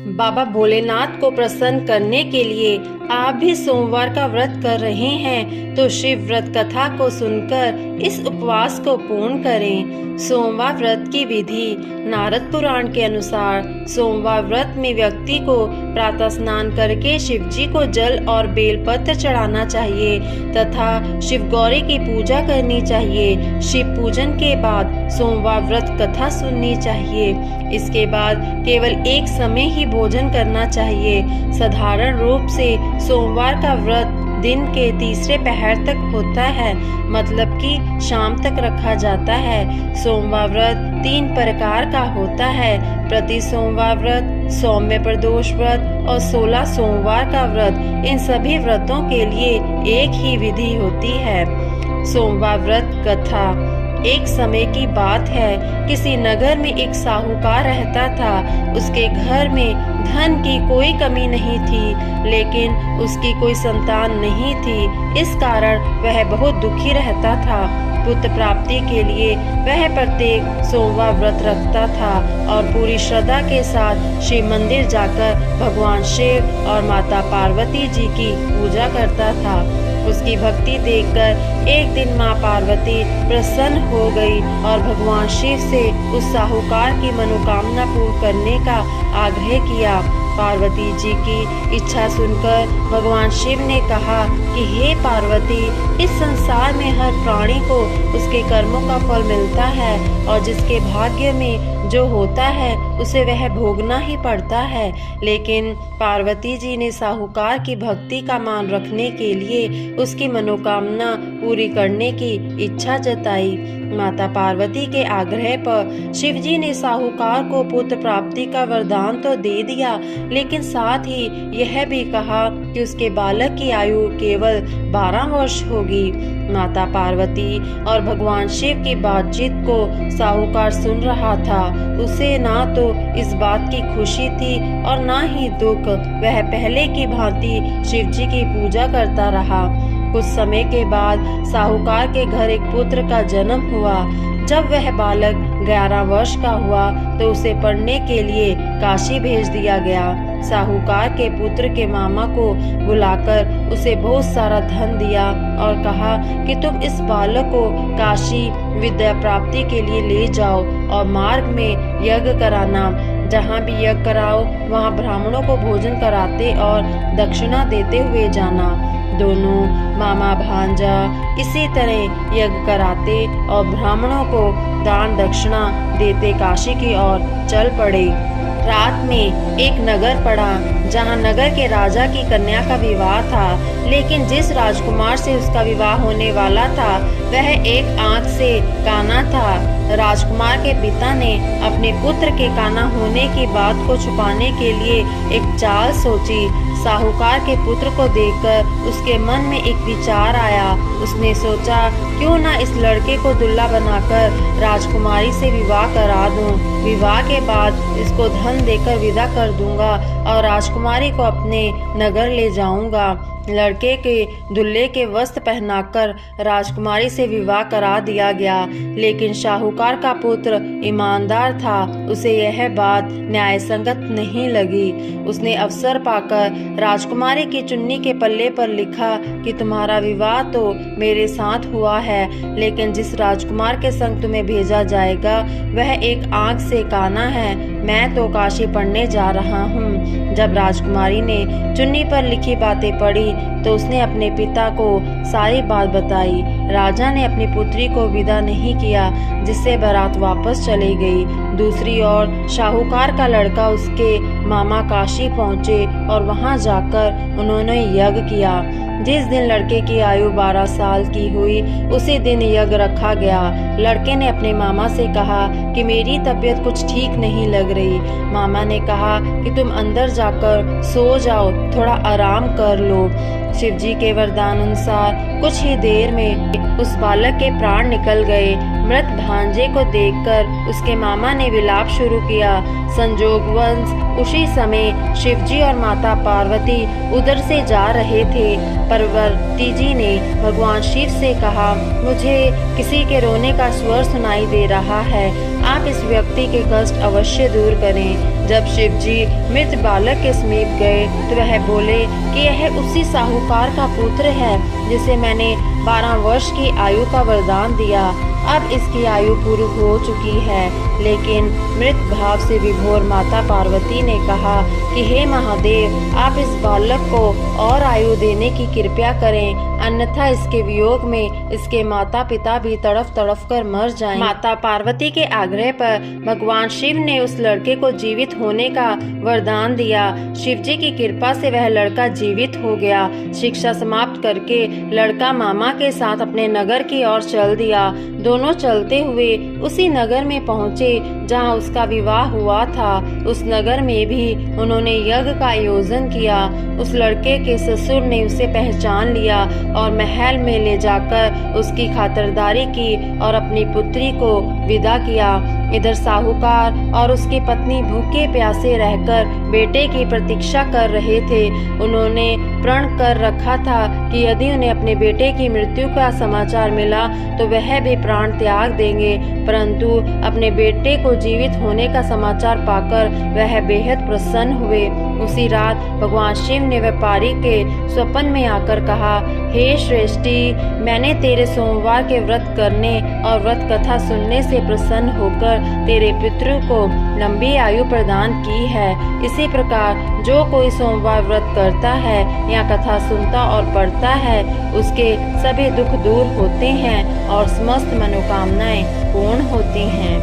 बाबा भोलेनाथ को प्रसन्न करने के लिए आप भी सोमवार का व्रत कर रहे हैं तो शिव व्रत कथा को सुनकर इस उपवास को पूर्ण करें। सोमवार व्रत की विधि। नारद पुराण के अनुसार सोमवार व्रत में व्यक्ति को प्रातः स्नान करके शिव जी को जल और बेलपत्र चढ़ाना चाहिए तथा शिव गौरी की पूजा करनी चाहिए। शिव पूजन के बाद सोमवार व्रत कथा सुननी चाहिए। इसके बाद केवल एक समय ही भोजन करना चाहिए। साधारण रूप से सोमवार का व्रत दिन के तीसरे पहर तक होता है, मतलब कि शाम तक रखा जाता है। सोमवार व्रत 3 प्रकार का होता है: प्रति सोमवार व्रत, सौम्य प्रदोष व्रत और 16 सोमवार का व्रत। इन सभी व्रतों के लिए एक ही विधि होती है। सोमवार व्रत कथा। एक समय की बात है, किसी नगर में एक साहूकार रहता था। उसके घर में धन की कोई कमी नहीं थी, लेकिन उसकी कोई संतान नहीं थी। इस कारण वह बहुत दुखी रहता था। पुत्र प्राप्ति के लिए वह प्रत्येक सोमवार व्रत रखता था और पूरी श्रद्धा के साथ शिव मंदिर जाकर भगवान शिव और माता पार्वती जी की पूजा करता था। उसकी भक्ति देखकर एक दिन माँ पार्वती प्रसन्न हो गई और भगवान शिव से उस साहूकार की मनोकामना पूर्ण करने का आग्रह किया। पार्वती जी की इच्छा सुनकर भगवान शिव ने कहा कि हे पार्वती, इस संसार में हर प्राणी को उसके कर्मों का फल मिलता है और जिसके भाग्य में जो होता है उसे वह भोगना ही पड़ता है। लेकिन पार्वती जी ने साहूकार की भक्ति का मान रखने के लिए उसकी मनोकामना पूरी करने की इच्छा जताई। माता पार्वती के आग्रह पर शिव जी ने साहूकार को पुत्र प्राप्ति का वरदान तो दे दिया, लेकिन साथ ही यह भी कहा कि उसके बालक की आयु केवल 12 वर्ष होगी। माता पार्वती और भगवान शिव की बातचीत को साहूकार सुन रहा था। उसे ना तो इस बात की खुशी थी और ना ही दुख। वह पहले की भांति शिव जी की पूजा करता रहा। कुछ समय के बाद साहूकार के घर एक पुत्र का जन्म हुआ। जब वह बालक 11 वर्ष का हुआ तो उसे पढ़ने के लिए काशी भेज दिया गया। साहूकार के पुत्र के मामा को बुलाकर उसे बहुत सारा धन दिया और कहा कि तुम इस बालक को काशी विद्या प्राप्ति के लिए ले जाओ और मार्ग में यज्ञ कराना। जहाँ भी यज्ञ कराओ वहाँ ब्राह्मणों को भोजन कराते और दक्षिणा देते हुए जाना। दोनों मामा भांजा इसी तरह यज्ञ कराते और ब्राह्मणों को दान दक्षिणा देते काशी की ओर चल पड़े। रात में एक नगर पड़ा जहाँ नगर के राजा की कन्या का विवाह था, लेकिन जिस राजकुमार से उसका विवाह होने वाला था वह एक आंख से काना था। राजकुमार के पिता ने अपने पुत्र के काना होने की बात को छुपाने के लिए एक चाल सोची। साहूकार के पुत्र को देखकर उसके मन में एक विचार आया। उसने सोचा, क्यों ना इस लड़के को दुल्हा बनाकर राजकुमारी से विवाह करा दूं। विवाह के बाद इसको धन देकर विदा कर दूंगा और राजकुमारी को अपने नगर ले जाऊंगा। लड़के के दूल्हे के वस्त्र पहनाकर राजकुमारी से विवाह करा दिया गया, लेकिन साहूकार का पुत्र ईमानदार था। उसे यह बात न्याय संगत नहीं लगी। उसने अवसर पाकर राजकुमारी की चुन्नी के पल्ले पर लिखा कि तुम्हारा विवाह तो मेरे साथ हुआ है, लेकिन जिस राजकुमार के संग तुम्हें भेजा जाएगा वह एक आंख से काना है। मैं तो काशी पढ़ने जा रहा हूँ। जब राजकुमारी ने चुन्नी पर लिखी बातें पढ़ी तो उसने अपने पिता को सारी बात बताई। राजा ने अपनी पुत्री को विदा नहीं किया, जिससे बारात वापस चली गई। दूसरी ओर साहूकार का लड़का उसके मामा काशी पहुँचे और वहाँ जाकर उन्होंने यज्ञ किया। जिस दिन लड़के की आयु 12 साल की हुई उसी दिन यज्ञ रखा गया। लड़के ने अपने मामा से कहा कि मेरी तबीयत कुछ ठीक नहीं लग रही। मामा ने कहा कि तुम अंदर जाकर सो जाओ, थोड़ा आराम कर लो। शिवजी के वरदान अनुसार कुछ ही देर में उस बालक के प्राण निकल गए। मृत भांजे को देखकर उसके मामा ने विलाप शुरू किया। संजोगवश उसी समय शिवजी और माता पार्वती उधर से जा रहे थे। पार्वती जी ने भगवान शिव से कहा, मुझे किसी के रोने का स्वर सुनाई दे रहा है। आप इस व्यक्ति के कष्ट अवश्य दूर करें। जब शिव जी मृत बालक के समीप गए तो वह बोले कि यह उसी साहूकार का पुत्र है जिसे मैंने 12 वर्ष की आयु का वरदान दिया। अब इसकी आयु पूरी हो चुकी है। लेकिन मृत भाव से विभोर माता पार्वती ने कहा कि हे महादेव, आप इस बालक को और आयु देने की कृपा करें, अन्यथा इसके वियोग में इसके माता पिता भी तड़फ तड़फ कर मर जाएं। माता पार्वती के आग्रह पर भगवान शिव ने उस लड़के को जीवित होने का वरदान दिया। शिव जी की कृपा से वह लड़का जीवित हो गया। शिक्षा समाप्त करके लड़का मामा के साथ अपने नगर की ओर चल दिया। दोनों चलते हुए उसी नगर में पहुँचे जहाँ उसका विवाह हुआ था। उस नगर में भी उन्होंने यज्ञ का आयोजन किया। उस लड़के के ससुर ने उसे पहचान लिया और महल में ले जाकर उसकी खातिरदारी की और अपनी पुत्री को विदा किया। इधर साहूकार और उसकी पत्नी भूखे प्यासे रहकर बेटे की प्रतीक्षा कर रहे थे। उन्होंने प्रण कर रखा था कि यदि उन्हें अपने बेटे की मृत्यु का समाचार मिला तो वह भी प्राण त्याग देंगे, परंतु अपने बेटे को जीवित होने का समाचार पाकर वह बेहद प्रसन्न हुए। उसी रात भगवान शिव ने व्यापारी के स्वप्न में आकर कहा, हे श्रेष्ठी, मैंने तेरे सोमवार के व्रत करने और व्रत कथा सुनने से प्रसन्न होकर तेरे पितृ को लंबी आयु प्रदान की है। इसी प्रकार जो कोई सोमवार व्रत करता है या कथा सुनता और पढ़ता है उसके सभी दुख दूर होते हैं और समस्त मनोकामनाएं पूर्ण होती हैं।